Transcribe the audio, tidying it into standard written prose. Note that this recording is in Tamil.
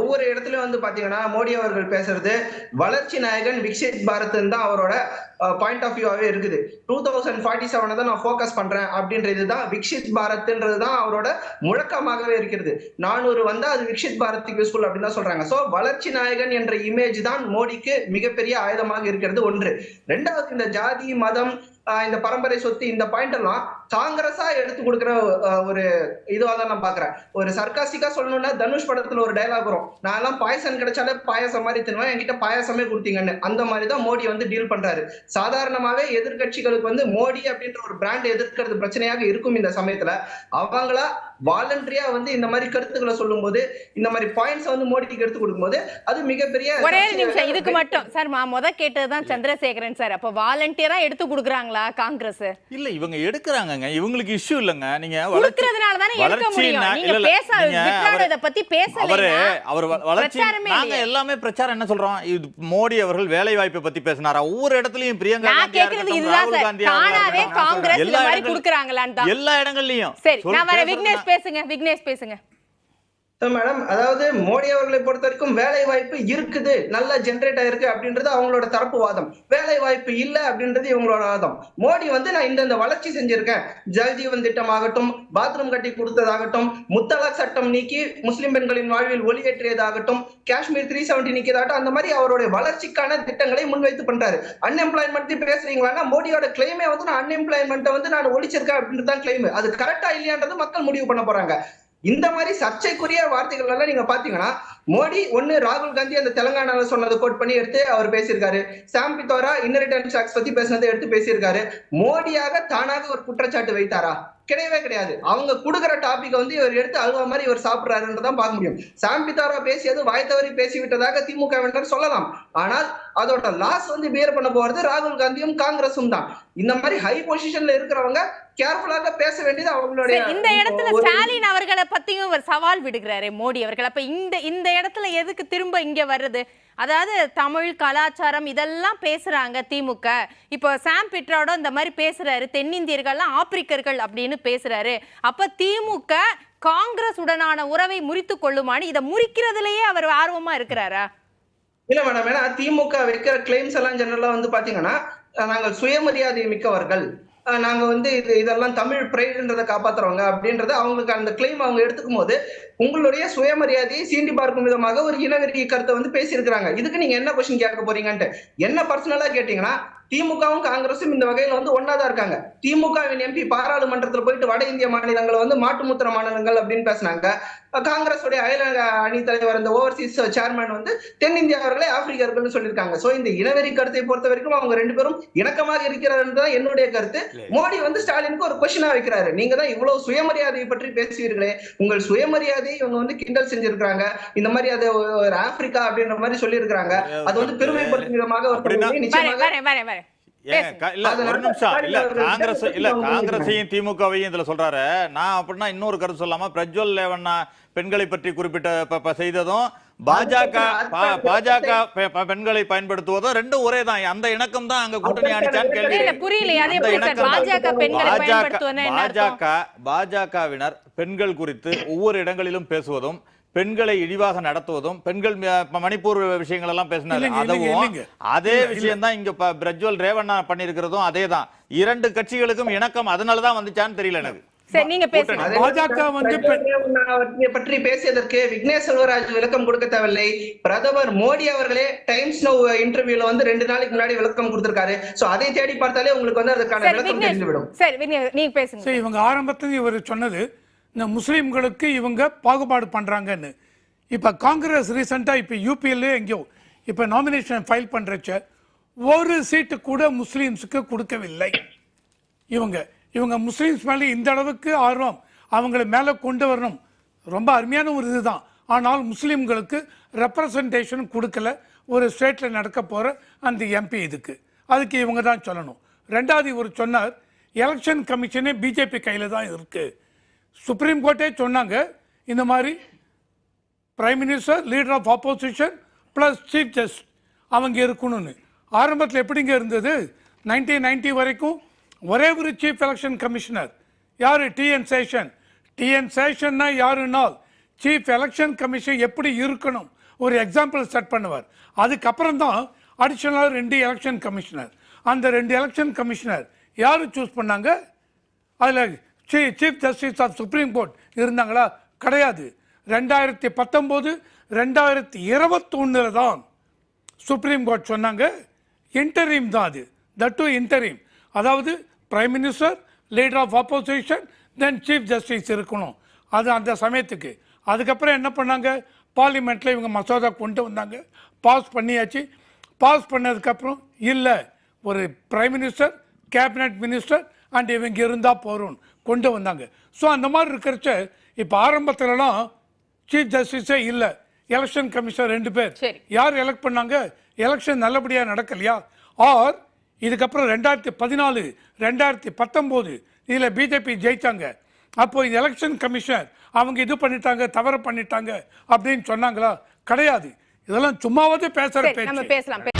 ஒவ்வொரு இடத்துலயும் வந்து பாத்தீங்கன்னா மோடி அவர்கள் பேசுறது வளர்ச்சி நாயகன் விக்சித் பாரத் தான் அவரோட பாயிண்ட் ஆஃப் வியூவாவே இருக்குது. 2047 தான் நான் ஃபோக்கஸ் பண்றேன் அப்படின்றதுதான் விக்சித் பாரத்ன்றதுதான் அவரோட முழக்கமாகவே இருக்கிறது. 400 வந்தா அது விக்சித் பாரத்துக்கு யூஸ்ஃபுல் அப்படின்னு தான் சொல்றாங்க. சோ வளர்ச்சி நாயகன் என்ற இமேஜ் தான் மோடிக்கு மிகப்பெரிய ஆயுதமாக இருக்கிறது ஒன்று. ரெண்டாவது, இந்த ஜாதி மதம் இந்த பரம்பரை சொத்து இந்த பாயிண்ட் எல்லாம் காங்கிரஸா எடுத்து கொடுக்குற ஒரு இதுவா தான் நான் பாக்குறேன். ஒரு சர்க்காஸ்டிக்கா சொல்லணும்னா தனுஷ் படத்துல ஒரு டைலாக் வரும், நான் எல்லாம் பாயசம் கிடைச்சாலே பாயசம் மாதிரி தின்னுவேன், என்கிட்ட பாயசமே கொடுத்தீங்கன்னு. அந்த மாதிரிதான் மோடி வந்து டீல் பண்றாரு. சாதாரணமாவே எதிர்கட்சிகளுக்கு வந்து மோடி அப்படின்ற ஒரு பிராண்ட் எதிர்க்கிறது பிரச்சனையாக இருக்கும். இந்த சமயத்துல அவங்களா வாலண்டரியா வந்து இந்த மாதிரி கருத்துக்களை சொல்லும் போது, இந்த மாதிரி பாயிண்ட்ஸ் வந்து மோடிக்கு எடுத்து கொடுக்கும் போது அது மிகப்பெரிய. ஒரே நிமிஷம் இதுக்கு மட்டும் சார், முத கேட்டதுதான் சந்திரசேகரன் சார். அப்ப வாலண்டியரா எடுத்து கொடுக்குறாங்களா காங்கிரஸ்? இல்ல, இவங்க எடுக்கிறாங்க, இவங்களுக்கு இஷ்யூ இல்லங்க. நீங்க கொடுக்கிறதுனால தானே எடுக்க முடியும். நீங்க பேச விக்ரானத பத்தி பேசல. அவர் வளர்ச்சி, நாங்க எல்லாமே பிரச்சாரம் என்ன சொல்றோம், இது மோடி அவர்கள் வேலை வாய்ப்பை பத்தி பேசினாரா? ஒவ்வொரு இடத்துலயும் பிரியங்கா காந்தி ராகுல் காந்தி தானாவே காங்கிரஸ் இந்த மாதிரி கொடுக்கறாங்களான்னு தான் எல்லா இடங்கள்லயும். சரி, நான் வர விக்னேஷ் பேசுங்க. விக்னேஷ் பேசுங்க மேடம். அதாவது மோடி அவர்களை பொறுத்த வரைக்கும் வேலை வாய்ப்பு இருக்குது, நல்லா ஜென்ரேட் ஆயிருக்கு அப்படின்றது அவங்களோட தரப்பு வாதம். வேலை வாய்ப்பு இல்ல அப்படின்றது இவங்களோட வாதம். மோடி வந்து நான் இந்த வளர்ச்சி செஞ்சிருக்கேன், ஜல்ஜீவன் திட்டம் ஆகட்டும், பாத்ரூம் கட்டி கொடுத்ததாகட்டும், முத்தலாக் சட்டம் நீக்கி முஸ்லிம் பெண்களின் வாழ்வில் ஒளியேற்றியதாகட்டும், காஷ்மீர் 370 நீக்கியதாகட்டும், அந்த மாதிரி அவருடைய வளர்ச்சிக்கான திட்டங்களை முன்வைத்து பண்றாரு. அன்எம்ப்ளாய்மெண்ட் பேசுறீங்களா? மோடியோட கிளைமே வந்து நான் அன்எம்ப்ளாய்மெண்ட் வந்து நான் ஒழிச்சிருக்கேன் அப்படின்றது தான் கிளைம். அது கரெக்டா இல்லையான்றது மக்கள் முடிவு பண்ண போறாங்க. இந்த மாதிரி சர்ச்சைக்குரிய வார்த்தைகள் எல்லாம் நீங்க பாத்தீங்கன்னா, மோடி ஒண்ணு ராகுல் காந்தி அந்த தெலங்கானால சொன்னதை கோட் பண்ணி எடுத்து அவர் பேசியிருக்காரு. சாம் பித்தோரா இன்ஹெரிட்டன்ஸ் டாக்ஸ் பத்தி பேசினதை எடுத்து பேசியிருக்காரு. மோடியாக தானாக ஒரு குற்றச்சாட்டு வைத்தாரா? கிடையவே கிடையாது. அவங்க கொடுக்குற டாபிக் வந்து இவர் எடுத்து அழுவ மாதிரி இவர் சாப்பிடுறாருன்றதான் பார்க்க முடியும். சாம் பித்தோரா பேசியது வாய் தவறி பேசிவிட்டதாக திமுக சொல்லலாம். ஆனால் அதோட லாஸ் வந்து பியர் பண்ண போறது ராகுல் காந்தியும் காங்கிரஸும் தான். இந்த மாதிரி ஹை பொசிஷன்ல இருக்கிறவங்க கேர்ஃபுல்லாக பேச வேண்டியது அவங்களுடைய. இந்த இடத்துல ஸ்டாலின் அவர்களை பத்தியும் ஒரு சவால் விடுகிறாரே மோடி அவர்கள். அப்ப இந்த இடத்துல எதுக்கு திரும்ப இங்க வர்றது? அதாவது தமிழ் கலாச்சாரம் இதெல்லாம் பேசுறாங்க திமுக. இப்போ சாம் பிட்ரோட இந்த மாதிரி பேசுறாரு, தென்னிந்தியர்கள்லாம் ஆப்பிரிக்கர்கள் அப்படின்னு பேசுறாரு. அப்ப திமுக காங்கிரஸ் உடனான உறவை முறித்து கொள்ளுமான்னு இதை முறிக்கிறதுலயே அவர் ஆர்வமா இருக்கிறாரா? இல்ல மேடம், ஏன்னா திமுக வைக்கிற கிளைம்ஸ் எல்லாம் ஜெனரலா வந்து பாத்தீங்கன்னா, நாங்கள் சுயமரியாதை மிக்கவர்கள், நாங்க வந்து இதெல்லாம் தமிழ் பிரைடுன்றதை காப்பாத்துறவங்க அப்படின்றது அவங்களுக்கு அந்த கிளைம் அவங்க எடுத்துக்கும் போது உங்களுடைய சுயமரியாதையை சீண்டி பார்க்கும் விதமாக ஒரு இனவெறி கருத்தை வந்து பேசியிருக்கிறாங்க. இதுக்கு நீங்க என்ன கொஸ்டின் கேட்க போறீங்கன்ட்டு என்ன பர்சனலா கேட்டீங்கன்னா, திமுகவும் காங்கிரஸும் இந்த வகையில வந்து ஒன்னாதான் இருக்காங்க. திமுகவின் எம்பி பாராளுமன்றத்துல போயிட்டு வட இந்திய மாநிலங்களை வந்து மாட்டுமுத்திர மாநிலங்கள் அப்படின்னு பேசினாங்க. காங்கிரஸுடைய அயலக அணி தலைவர் இந்த ஓவர்சீஸ் சேர்மன் வந்து தென்னிந்தியாவர்களே ஆப்பிரிக்கர்கள் சொல்லியிருக்காங்க. சோ இந்த இனவெறி கருத்தை பொறுத்த வரைக்கும் அவங்க ரெண்டு பேரும் இணக்கமாக இருக்கிறாருன்றதான் என்னுடைய கருத்து. மோடி வந்து ஸ்டாலினுக்கு ஒரு கொஸ்டினா வைக்கிறாரு, நீங்க தான் இவ்வளவு சுயமரியாதையை பற்றி பேசுவீர்களே, உங்கள் சுயமரியாதையை இவங்க வந்து கிண்டல் செஞ்சிருக்காங்க. இந்த மாதிரி அது ஒரு ஆப்பிரிக்கா அப்படின்ற மாதிரி சொல்லி இருக்காங்க. அது வந்து பெருமைப்படுத்தும் விதமாக நிச்சயமாக. ஒரு நிமிஷம் இல்ல, காங்கிரஸையும் திமுகவையும் இதுல சொல்றாரு. நான் அப்படின்னா இன்னொரு கருத்து சொல்லாம, பிரஜ்வல் ரேவண்ணா பெண்களை பற்றி குறிப்பிட்ட செய்ததும் பாஜக பெண்களை பயன்படுத்துவதும் ரெண்டும் ஒரே தான். அந்த இணக்கம் தான் அங்க கூட்டணி ஆணிச்சான்னு கேள்வி. பாஜகவினர் பெண்கள் குறித்து ஒவ்வொரு இடங்களிலும் பேசுவதும், பெண்களை இழிவாக நடத்துவதும், பெண்கள் மணிப்பூர் விஷயங்கள் எல்லாம் பேசினாரு, அதுவும் அதே விஷயம் தான் இங்க பிரஜ்வல் ரேவண்ணா பண்ணிருக்கிறதும் அதே தான். இரண்டு கட்சிகளுக்கும் இணக்கம் அதனாலதான் வந்துச்சான்னு தெரியல எனக்கு. பற்றி பேசியதற்கு விக்னேஷ் செல்வராஜ் விளக்கம் கொடுக்க தேவையில்லை. பிரதமர் மோடி அவர்களே டைம்ஸ் நவ் இன்டர்வியூல வந்து 2 நாளைக்கு முன்னாடி விளக்கம் கொடுத்திருக்காரு. சோ அதை தேடி பார்த்தாலே உங்களுக்கு வந்து அதுக்கான விளக்கம் தெரிந்துவிடும். இவங்க ஆரம்பத்துல இவர் சொன்னது இந்த முஸ்லீம்களுக்கு இவங்க பாகுபாடு பண்றாங்கன்னு. இப்ப காங்கிரஸ் ரீசெண்டா இப்ப யூபிஎல்ல எங்கேயோ இப்ப நாமினேஷன் ஃபைல் பண்றச்ச ஒரு சீட்டு கூட முஸ்லீம்ஸுக்கு கொடுக்கவில்லை. இவங்க முஸ்லீம்ஸ் மேலே இந்த அளவுக்கு ஆர்வம் அவங்களை மேலே கொண்டு வரணும், ரொம்ப அருமையான ஒரு இதுதான். ஆனால் முஸ்லீம்களுக்கு ரெப்ரசன்டேஷன் கொடுக்கல ஒரு ஸ்டேட்ல நடக்க போற அந்த எம்பி. அதுக்கு இவங்க தான் சொல்லணும். ரெண்டாவது இவர் சொன்னார், எலெக்ஷன் கமிஷனே பிஜேபி கையில தான் இருக்கு. சுப்ரீம் கோர்ட்டே சொன்னாங்க இந்த மாதிரி prime minister, leader of opposition plus chief justice அவங்க இருக்கணும்னு. ஆரம்பத்தில் எப்படிங்க இருந்தது? 1990 வரைக்கும் ஒரே ஒரு சீஃப் எலெக்ஷன் கமிஷனர் யாரு? டிஎன் சேஷன். யாருன்னா சீஃப் எலெக்ஷன் கமிஷன் எப்படி இருக்கணும் ஒரு எக்ஸாம்பிள் செட் பண்ணுவார். அதுக்கப்புறம் தான் அடிஷனலாக 2 எலெக்ஷன் கமிஷனர். அந்த 2 எலெக்ஷன் கமிஷனர் யார் சூஸ் பண்ணாங்க? அதில் chief justice of supreme court இருந்தாங்களா? கிடையாது. 2019 2021 தான் சுப்ரீம் கோர்ட் சொன்னாங்க இன்டரீம் தான் அது, தட் டு இன்டரீம். அதாவது prime minister, leader of opposition, then chief justice இருக்கணும் அது அந்த சமயத்துக்கு. அதுக்கப்புறம் என்ன பண்ணாங்க? பார்லிமெண்ட்டில் இவங்க மசோதா கொண்டு வந்தாங்க, பாஸ் பண்ணியாச்சு. பாஸ் பண்ணதுக்கப்புறம் இல்லை, ஒரு prime minister, cabinet minister and இவங்க இருந்தால் போகிறோம் கொண்டு வந்தாங்க. ஸோ அந்த மாதிரி இருக்கிறச்ச இப்போ ஆரம்பத்துலலாம் சீஃப் ஜஸ்டிஸே இல்லை, எலெக்ஷன் கமிஷனர் 2 பேர். யார் எலெக்ட் பண்ணாங்க? எலெக்ஷன் நல்லபடியாக நடக்கலையா? ஆர் இதுக்கப்புறம் 2014 2019 இதில் பிஜேபி ஜெயிச்சாங்க. அப்போ இந்த எலெக்ஷன் கமிஷனர் அவங்க இது பண்ணிட்டாங்க, தவறு பண்ணிட்டாங்க அப்படின்னு சொன்னாங்களா? கிடையாது. இதெல்லாம் சும்மாவது பேசுகிற பேச்சு. பேசலாம்.